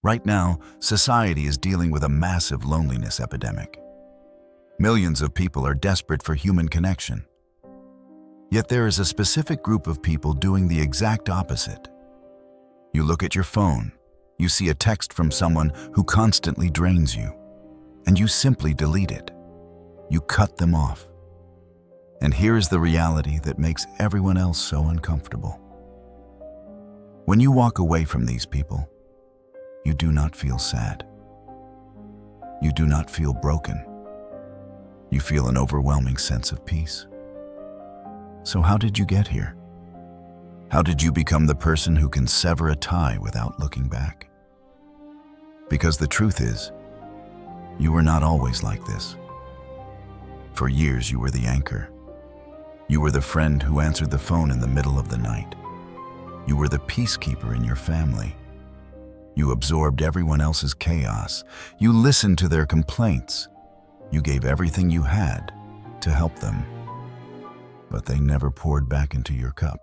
Right now, society is dealing with a massive loneliness epidemic. Millions of people are desperate for human connection. Yet there is a specific group of people doing the exact opposite. You look at your phone, you see a text from someone who constantly drains you, and you simply delete it. You cut them off. And here's the reality that makes everyone else so uncomfortable. When you walk away from these people, you do not feel sad. You do not feel broken. You feel an overwhelming sense of peace. So how did you get here? How did you become the person who can sever a tie without looking back? Because the truth is, you were not always like this. For years you were the anchor. You were the friend who answered the phone in the middle of the night. You were the peacekeeper in your family. You absorbed everyone else's chaos. You listened to their complaints. You gave everything you had to help them. But they never poured back into your cup.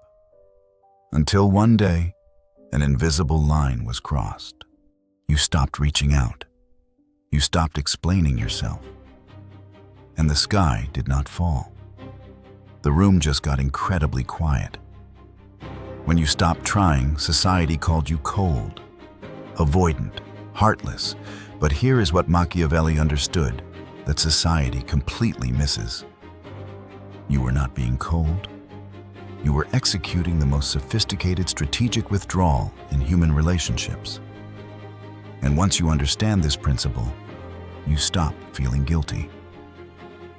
Until one day, an invisible line was crossed. You stopped reaching out. You stopped explaining yourself. And the sky did not fall. The room just got incredibly quiet. When you stopped trying, society called you cold, avoidant, heartless. But here is what Machiavelli understood that society completely misses. You were not being cold. You were executing the most sophisticated strategic withdrawal in human relationships. And once you understand this principle, you stop feeling guilty,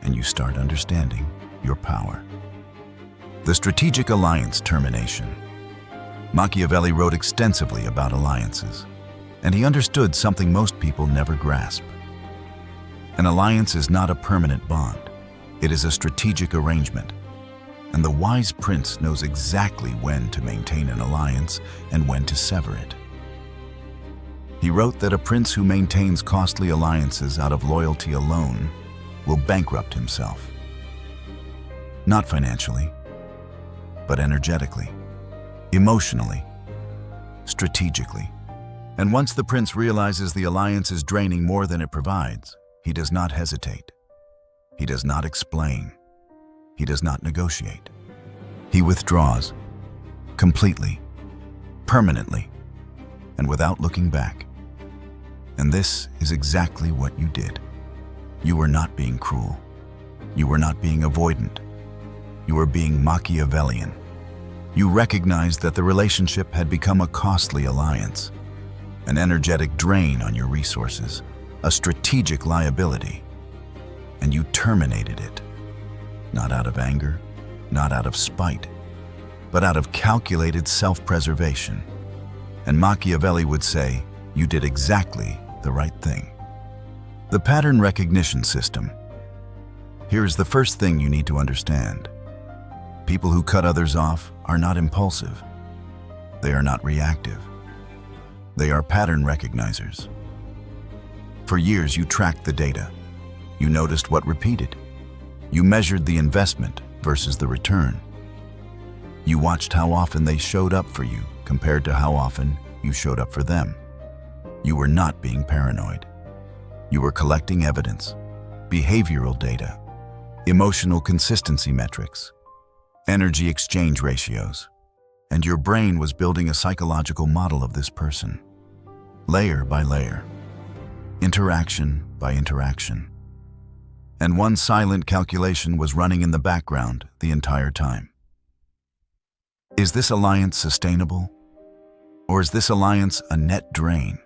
and you start understanding your power. The strategic alliance termination. Machiavelli wrote extensively about alliances, and he understood something most people never grasp. An alliance is not a permanent bond. It is a strategic arrangement, and the wise prince knows exactly when to maintain an alliance and when to sever it. He wrote that a prince who maintains costly alliances out of loyalty alone will bankrupt himself. Not financially, but energetically, emotionally, strategically. And once the prince realizes the alliance is draining more than it provides, he does not hesitate. He does not explain. He does not negotiate. He withdraws completely, permanently, and without looking back. And this is exactly what you did. You were not being cruel. You were not being avoidant. You were being Machiavellian. You recognized that the relationship had become a costly alliance, an energetic drain on your resources, a strategic liability, and you terminated it. Not out of anger, not out of spite, but out of calculated self-preservation. And Machiavelli would say, you did exactly the right thing. The pattern recognition system. Here's the first thing you need to understand. People who cut others off are not impulsive. They are not reactive. They are pattern recognizers. For years, you tracked the data. You noticed what repeated. You measured the investment versus the return. You watched how often they showed up for you compared to how often you showed up for them. You were not being paranoid. You were collecting evidence, behavioral data, emotional consistency metrics, energy exchange ratios, and your brain was building a psychological model of this person, layer by layer, interaction by interaction. And one silent calculation was running in the background the entire time. Is this alliance sustainable? Or is this alliance a net drain?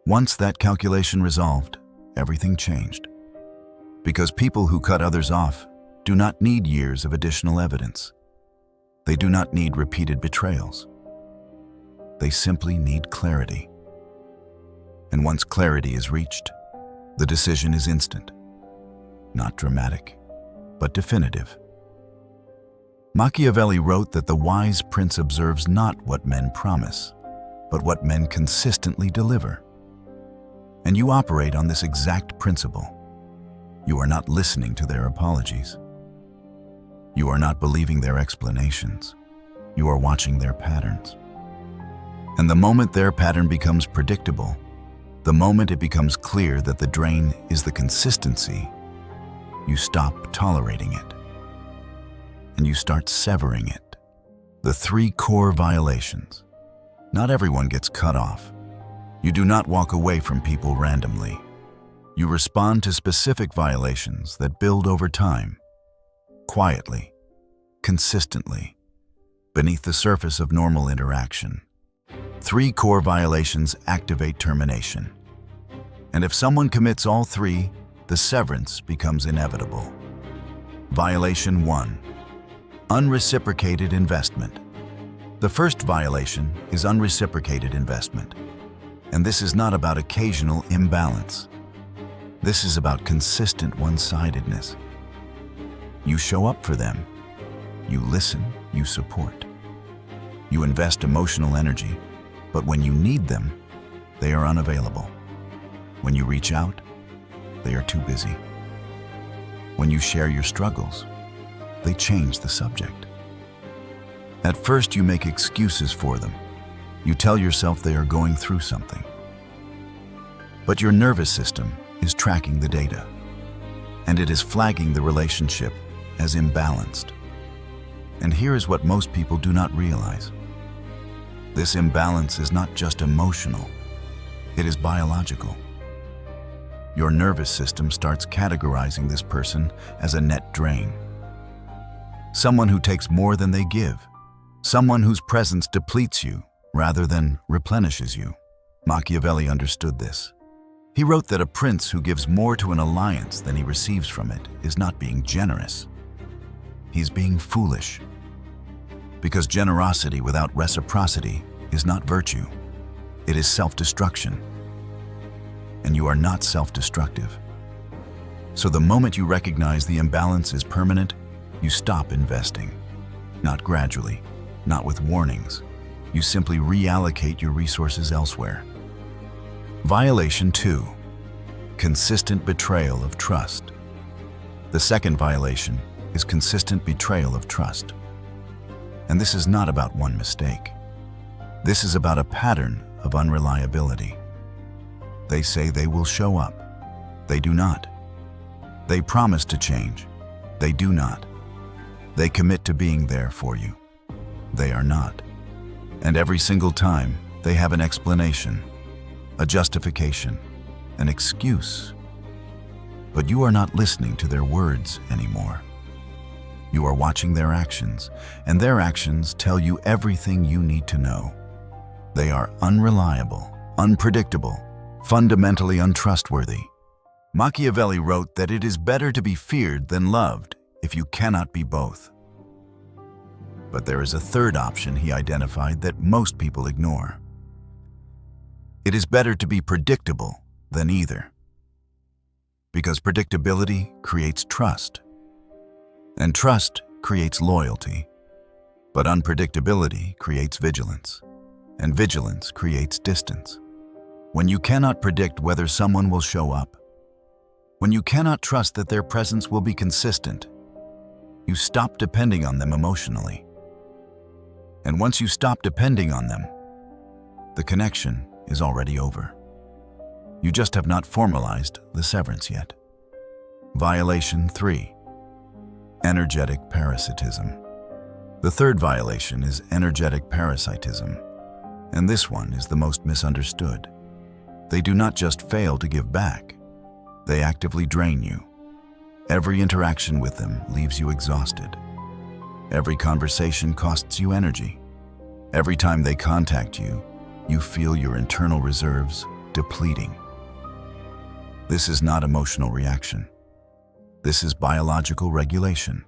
Once that calculation resolved, everything changed. Because people who cut others off do not need years of additional evidence. They do not need repeated betrayals. They simply need clarity. And once clarity is reached, the decision is instant. Not dramatic, but definitive. Machiavelli wrote that the wise prince observes not what men promise, but what men consistently deliver. And you operate on this exact principle. You are not listening to their apologies. You are not believing their explanations. You are watching their patterns. And the moment their pattern becomes predictable, the moment it becomes clear that the drain is the consistency, you stop tolerating it. And you start severing it. The 3 core violations. Not everyone gets cut off. You do not walk away from people randomly. You respond to specific violations that build over time, quietly, consistently, beneath the surface of normal interaction. 3 core violations activate termination. And if someone commits all 3, the severance becomes inevitable. Violation 1. Unreciprocated investment. The first violation is unreciprocated investment. And this is not about occasional imbalance. This is about consistent one-sidedness. You show up for them. You listen, you support. You invest emotional energy, but when you need them, they are unavailable. When you reach out, they are too busy. When you share your struggles, they change the subject. At first, you make excuses for them. You tell yourself they are going through something. But your nervous system is tracking the data, and it is flagging the relationship as imbalanced. And here is what most people do not realize. This imbalance is not just emotional, it is biological. Your nervous system starts categorizing this person as a net drain. Someone who takes more than they give. Someone whose presence depletes you rather than replenishes you. Machiavelli understood this. He wrote that a prince who gives more to an alliance than he receives from it is not being generous. He's being foolish. Because generosity without reciprocity is not virtue. It is self-destruction. And you are not self-destructive. So the moment you recognize the imbalance is permanent, you stop investing. Not gradually, not with warnings. You simply reallocate your resources elsewhere. Violation 2. Consistent betrayal of trust. The second violation is consistent betrayal of trust. And this is not about one mistake. This is about a pattern of unreliability. They say they will show up. They do not. They promise to change. They do not. They commit to being there for you. They are not. And every single time, they have an explanation, a justification, an excuse. But you are not listening to their words anymore. You are watching their actions, and their actions tell you everything you need to know. They are unreliable, unpredictable, fundamentally untrustworthy. Machiavelli wrote that it is better to be feared than loved if you cannot be both. But there is a third option he identified that most people ignore. It is better to be predictable than either. Because predictability creates trust, and trust creates loyalty. But unpredictability creates vigilance, and vigilance creates distance. When you cannot predict whether someone will show up, when you cannot trust that their presence will be consistent, you stop depending on them emotionally. And once you stop depending on them, the connection is already over. You just have not formalized the severance yet. Violation 3. Energetic parasitism. The third violation is energetic parasitism, and this one is the most misunderstood. They do not just fail to give back, they actively drain you. Every interaction with them leaves you exhausted. Every conversation costs you energy. Every time they contact you, you feel your internal reserves depleting. This is not emotional reaction. This is biological regulation.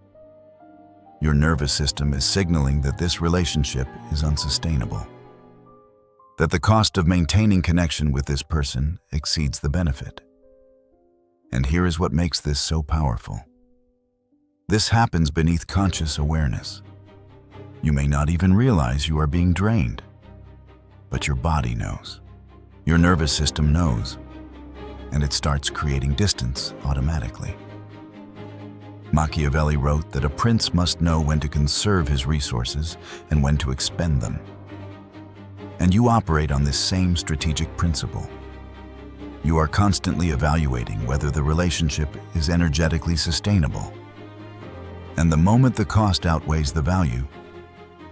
Your nervous system is signaling that this relationship is unsustainable, that the cost of maintaining connection with this person exceeds the benefit. And here is what makes this so powerful. This happens beneath conscious awareness. You may not even realize you are being drained, but your body knows. Your nervous system knows, and it starts creating distance automatically. Machiavelli wrote that a prince must know when to conserve his resources and when to expend them. And you operate on this same strategic principle. You are constantly evaluating whether the relationship is energetically sustainable. And the moment the cost outweighs the value,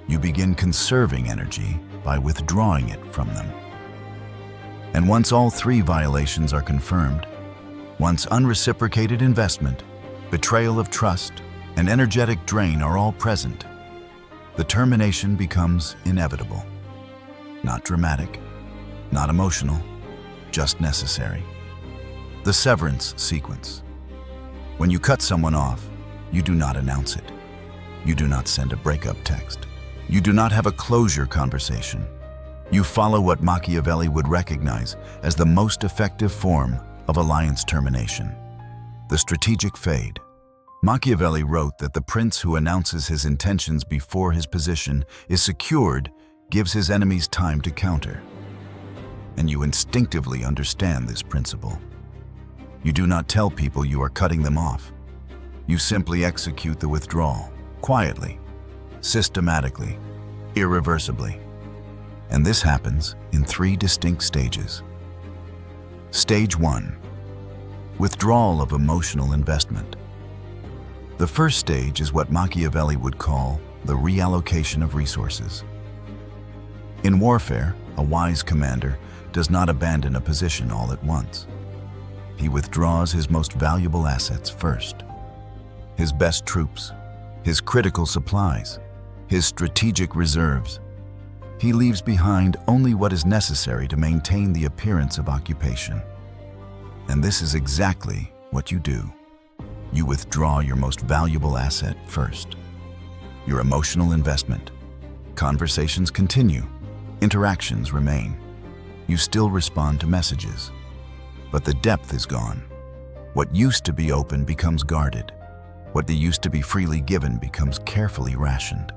you begin conserving energy by withdrawing it from them. And once all three violations are confirmed, once unreciprocated investment, betrayal of trust, and energetic drain are all present, the termination becomes inevitable. Not dramatic, not emotional, just necessary. The Severance Sequence. When you cut someone off, you do not announce it. You do not send a breakup text. You do not have a closure conversation. You follow what Machiavelli would recognize as the most effective form of alliance termination: the strategic fade. Machiavelli wrote that the prince who announces his intentions before his position is secured gives his enemies time to counter. And you instinctively understand this principle. You do not tell people you are cutting them off. You simply execute the withdrawal, quietly, systematically, irreversibly. And this happens in 3 distinct stages. Stage 1. Withdrawal of emotional investment. The first stage is what Machiavelli would call the reallocation of resources. In warfare, a wise commander does not abandon a position all at once. He withdraws his most valuable assets first: his best troops, his critical supplies, his strategic reserves. He leaves behind only what is necessary to maintain the appearance of occupation. And this is exactly what you do. You withdraw your most valuable asset first: your emotional investment. Conversations continue. Interactions remain. You still respond to messages, but the depth is gone. What used to be open becomes guarded. What used to be freely given becomes carefully rationed.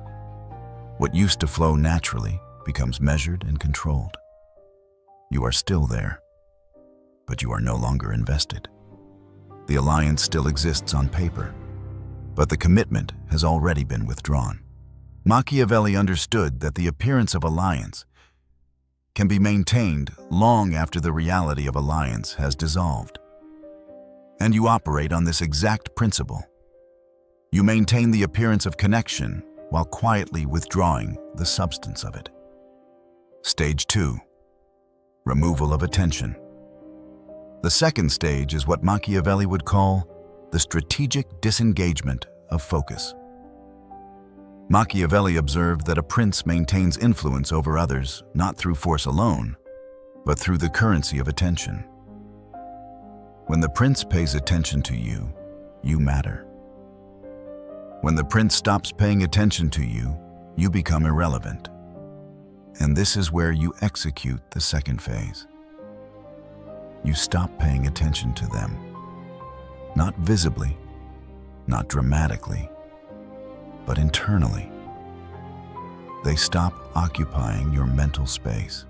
What used to flow naturally becomes measured and controlled. You are still there, but you are no longer invested. The alliance still exists on paper, but the commitment has already been withdrawn. Machiavelli understood that the appearance of alliance can be maintained long after the reality of alliance has dissolved. And you operate on this exact principle. You maintain the appearance of connection while quietly withdrawing the substance of it. Stage 2. Removal of attention. The second stage is what Machiavelli would call the strategic disengagement of focus. Machiavelli observed that a prince maintains influence over others not through force alone, but through the currency of attention. When the prince pays attention to you, you matter. When the prince stops paying attention to you, you become irrelevant. And this is where you execute the second phase. You stop paying attention to them. Not visibly, not dramatically, but internally. They stop occupying your mental space.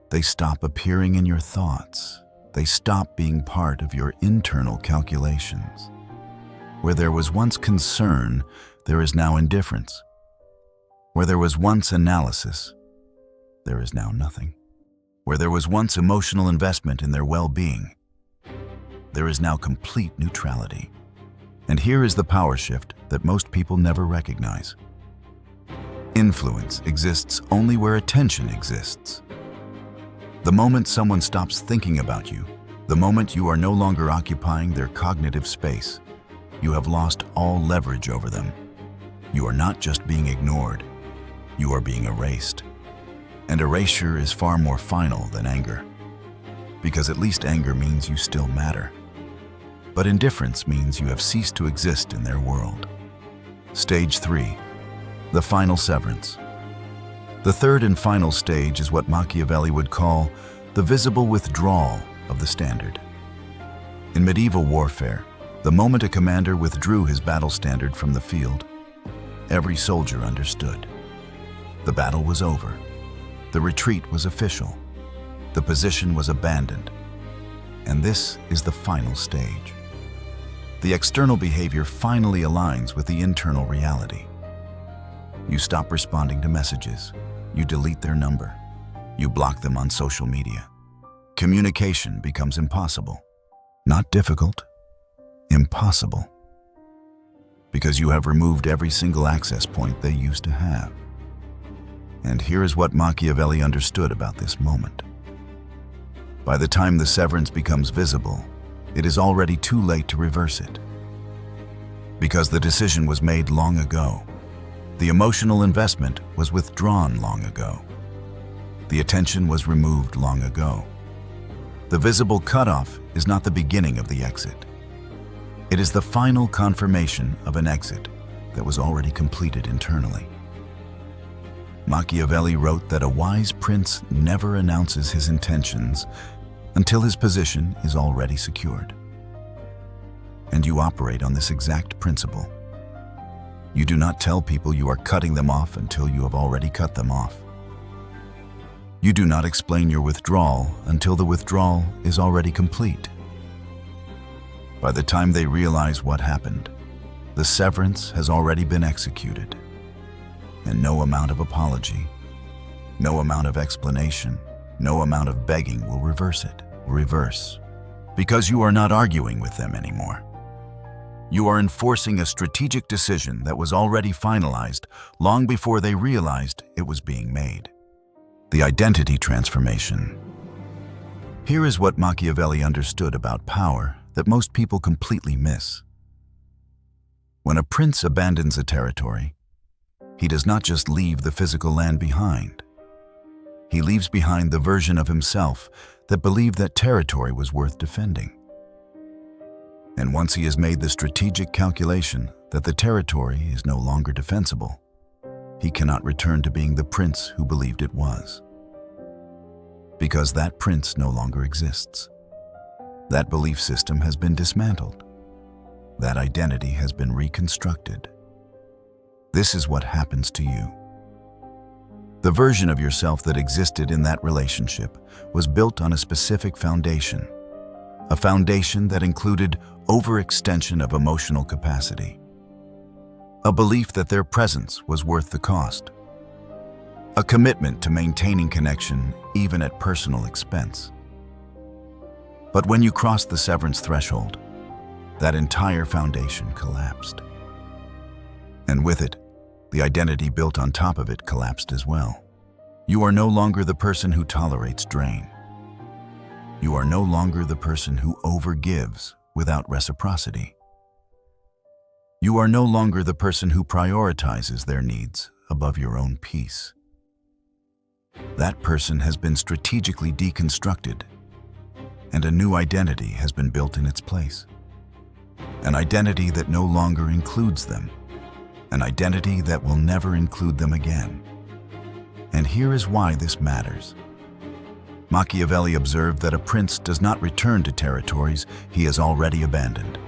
They stop appearing in your thoughts. They stop being part of your internal calculations. Where there was once concern, there is now indifference. Where there was once analysis, there is now nothing. Where there was once emotional investment in their well-being, there is now complete neutrality. And here is the power shift that most people never recognize. Influence exists only where attention exists. The moment someone stops thinking about you, the moment you are no longer occupying their cognitive space, you have lost all leverage over them. You are not just being ignored, you are being erased. And erasure is far more final than anger, because at least anger means you still matter. But indifference means you have ceased to exist in their world. Stage 3. The final severance. The third and final stage is what Machiavelli would call the visible withdrawal of the standard. In medieval warfare, the moment a commander withdrew his battle standard from the field, every soldier understood. The battle was over. The retreat was official. The position was abandoned. And this is the final stage. The external behavior finally aligns with the internal reality. You stop responding to messages. You delete their number. You block them on social media. Communication becomes impossible. Not difficult, impossible. Because you have removed every single access point they used to have. And here is what Machiavelli understood about this moment. By the time the severance becomes visible, it is already too late to reverse it. Because the decision was made long ago. The emotional investment was withdrawn long ago. The attention was removed long ago. The visible cutoff is not the beginning of the exit. It is the final confirmation of an exit that was already completed internally. Machiavelli wrote that a wise prince never announces his intentions until his position is already secured. And you operate on this exact principle. You do not tell people you are cutting them off until you have already cut them off. You do not explain your withdrawal until the withdrawal is already complete. By the time they realize what happened, the severance has already been executed. And no amount of apology, no amount of explanation, no amount of begging will reverse it. Reverse. Because you are not arguing with them anymore. You are enforcing a strategic decision that was already finalized long before they realized it was being made. The identity transformation. Here is what Machiavelli understood about power that most people completely miss. When a prince abandons a territory, he does not just leave the physical land behind. He leaves behind the version of himself that believed that territory was worth defending. And once he has made the strategic calculation that the territory is no longer defensible, he cannot return to being the prince who believed it was. Because that prince no longer exists. That belief system has been dismantled. That identity has been reconstructed. This is what happens to you. The version of yourself that existed in that relationship was built on a specific foundation, a foundation that included overextension of emotional capacity, a belief that their presence was worth the cost, a commitment to maintaining connection even at personal expense. But when you crossed the severance threshold, that entire foundation collapsed. And with it, the identity built on top of it collapsed as well. You are no longer the person who tolerates drain. You are no longer the person who overgives without reciprocity. You are no longer the person who prioritizes their needs above your own peace. That person has been strategically deconstructed, and a new identity has been built in its place. An identity that no longer includes them. An identity that will never include them again. And here is why this matters. Machiavelli observed that a prince does not return to territories he has already abandoned.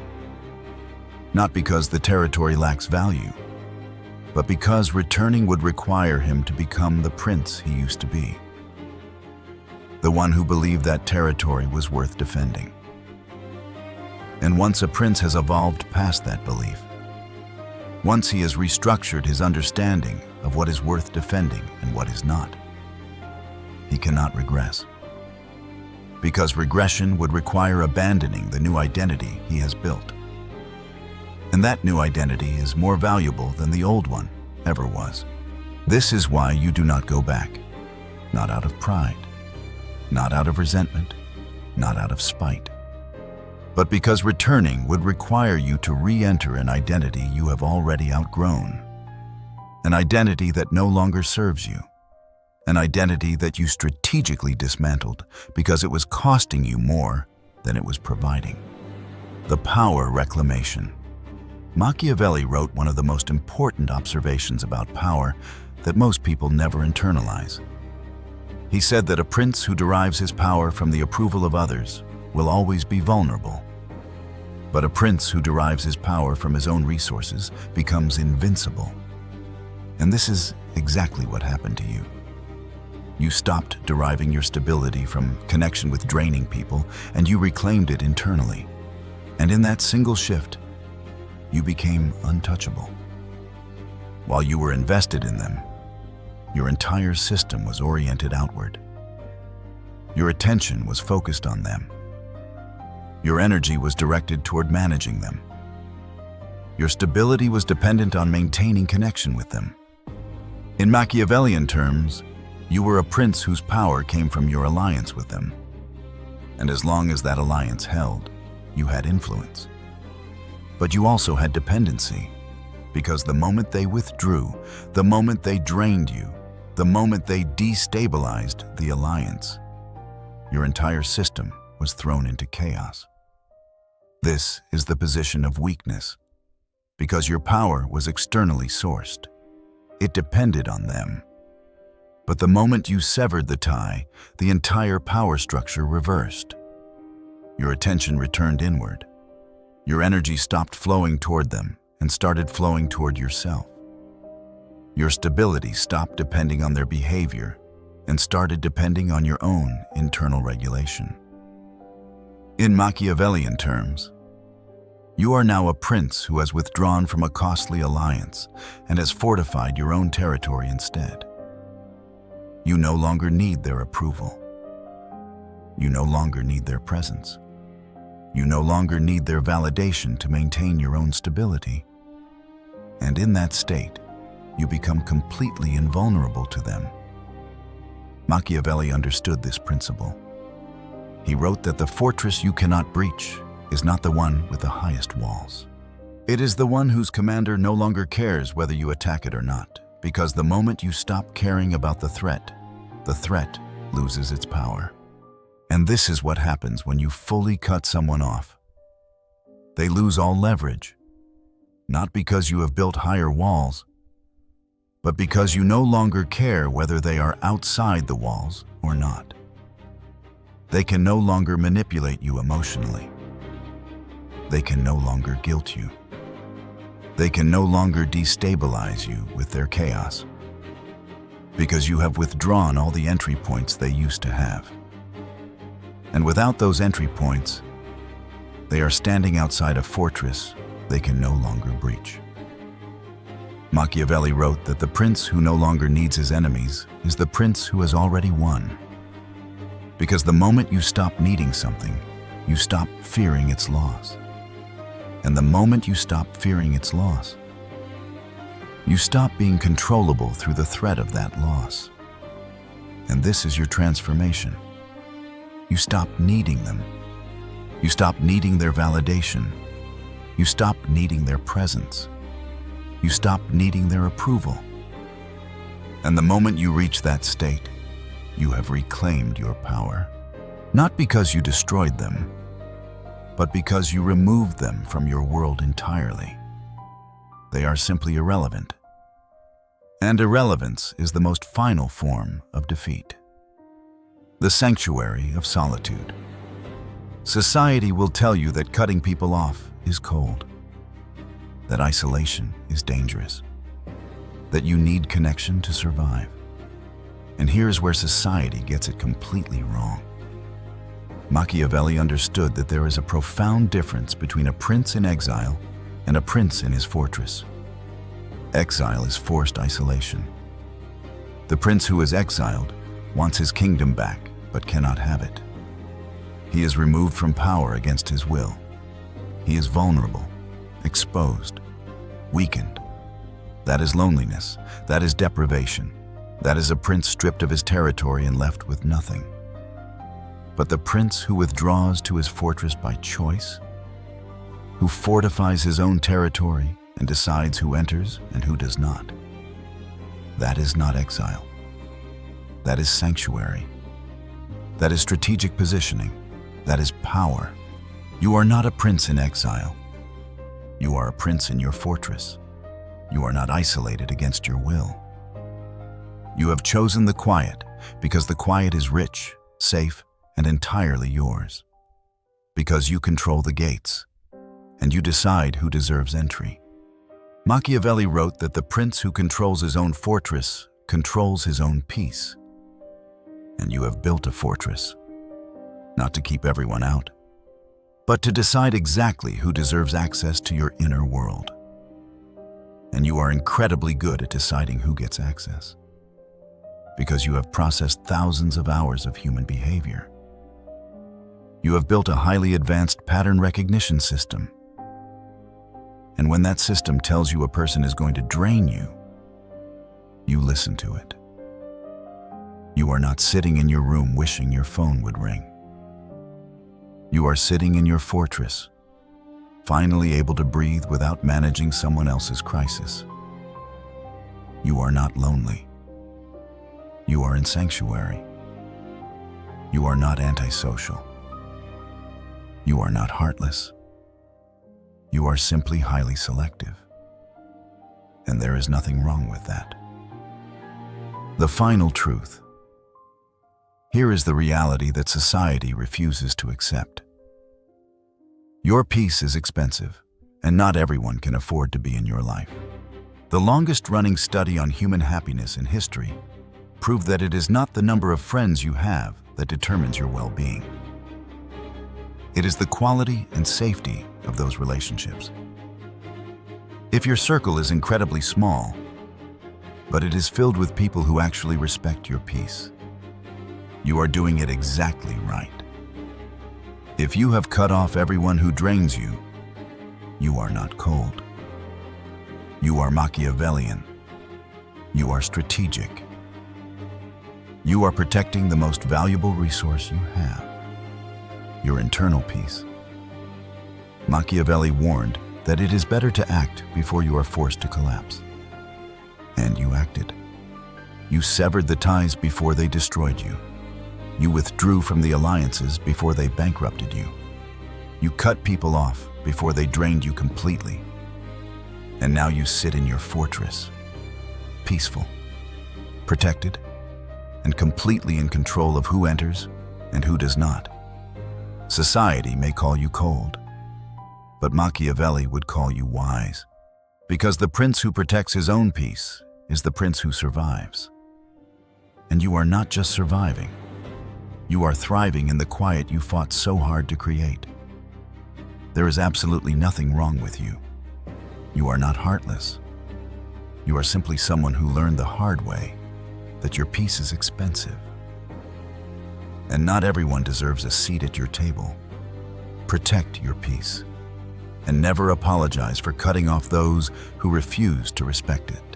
Not because the territory lacks value, but because returning would require him to become the prince he used to be. The one who believed that territory was worth defending. And once a prince has evolved past that belief, once he has restructured his understanding of what is worth defending and what is not, he cannot regress. Because regression would require abandoning the new identity he has built. And that new identity is more valuable than the old one ever was. This is why you do not go back. Not out of pride, not out of resentment, not out of spite, but because returning would require you to re-enter an identity you have already outgrown. An identity that no longer serves you. An identity that you strategically dismantled because it was costing you more than it was providing. The Power Reclamation. Machiavelli wrote one of the most important observations about power that most people never internalize. He said that a prince who derives his power from the approval of others will always be vulnerable. But a prince who derives his power from his own resources becomes invincible. And this is exactly what happened to you. You stopped deriving your stability from connection with draining people, and you reclaimed it internally. And in that single shift, you became untouchable. While you were invested in them, your entire system was oriented outward. Your attention was focused on them. Your energy was directed toward managing them. Your stability was dependent on maintaining connection with them. In Machiavellian terms, you were a prince whose power came from your alliance with them. And as long as that alliance held, you had influence. But you also had dependency, because the moment they withdrew, the moment they drained you, the moment they destabilized the alliance, your entire system was thrown into chaos. This is the position of weakness, because your power was externally sourced. It depended on them. But the moment you severed the tie, the entire power structure reversed. Your attention returned inward. Your energy stopped flowing toward them and started flowing toward yourself. Your stability stopped depending on their behavior and started depending on your own internal regulation. In Machiavellian terms, you are now a prince who has withdrawn from a costly alliance and has fortified your own territory instead. You no longer need their approval. You no longer need their presence. You no longer need their validation to maintain your own stability. And in that state, you become completely invulnerable to them. Machiavelli understood this principle. He wrote that the fortress you cannot breach is not the one with the highest walls. It is the one whose commander no longer cares whether you attack it or not, because the moment you stop caring about the threat loses its power. And this is what happens when you fully cut someone off. They lose all leverage, not because you have built higher walls, but because you no longer care whether they are outside the walls or not. They can no longer manipulate you emotionally. They can no longer guilt you. They can no longer destabilize you with their chaos, because you have withdrawn all the entry points they used to have. And without those entry points, they are standing outside a fortress they can no longer breach. Machiavelli wrote that the prince who no longer needs his enemies is the prince who has already won. Because the moment you stop needing something, you stop fearing its loss. And the moment you stop fearing its loss, you stop being controllable through the threat of that loss. And this is your transformation. You stop needing them. You stop needing their validation. You stop needing their presence. You stop needing their approval. And the moment you reach that state, you have reclaimed your power. Not because you destroyed them, but because you removed them from your world entirely. They are simply irrelevant. And irrelevance is the most final form of defeat. The sanctuary of solitude. Society will tell you that cutting people off is cold, that isolation is dangerous, that you need connection to survive. And here's where society gets it completely wrong. Machiavelli understood that there is a profound difference between a prince in exile and a prince in his fortress. Exile is forced isolation. The prince who is exiled wants his kingdom back, but cannot have it. He is removed from power against his will. He is vulnerable, exposed, weakened. That is loneliness. That is deprivation. That is a prince stripped of his territory and left with nothing. But the prince who withdraws to his fortress by choice, who fortifies his own territory and decides who enters and who does not, that is not exile. That is sanctuary. That is strategic positioning. That is power. You are not a prince in exile. You are a prince in your fortress. You are not isolated against your will. You have chosen the quiet because the quiet is rich, safe, and entirely yours. Because you control the gates, and you decide who deserves entry. Machiavelli wrote that the prince who controls his own fortress controls his own peace. And you have built a fortress, not to keep everyone out, but to decide exactly who deserves access to your inner world. And you are incredibly good at deciding who gets access. because you have processed thousands of hours of human behavior. You have built a highly advanced pattern recognition system. And when that system tells you a person is going to drain you, you listen to it. You are not sitting in your room wishing your phone would ring. You are sitting in your fortress, finally able to breathe without managing someone else's crisis. You are not lonely. You are in sanctuary. You are not antisocial. You are not heartless. You are simply highly selective. And there is nothing wrong with that. The final truth. Here is the reality that society refuses to accept. Your peace is expensive, and not everyone can afford to be in your life. The longest-running study on human happiness in history proved that it is not the number of friends you have that determines your well-being. It is the quality and safety of those relationships. If your circle is incredibly small, but it is filled with people who actually respect your peace, you are doing it exactly right. If you have cut off everyone who drains you, you are not cold. You are Machiavellian. You are strategic. You are protecting the most valuable resource you have, your internal peace. Machiavelli warned that it is better to act before you are forced to collapse. And you acted. You severed the ties before they destroyed you. You withdrew from the alliances before they bankrupted you. You cut people off before they drained you completely. And now you sit in your fortress, peaceful, protected, and completely in control of who enters and who does not. Society may call you cold, but Machiavelli would call you wise, because the prince who protects his own peace is the prince who survives. And you are not just surviving. You are thriving in the quiet you fought so hard to create. There is absolutely nothing wrong with you. You are not heartless. You are simply someone who learned the hard way that your peace is expensive. And not everyone deserves a seat at your table. Protect your peace, and never apologize for cutting off those who refuse to respect it.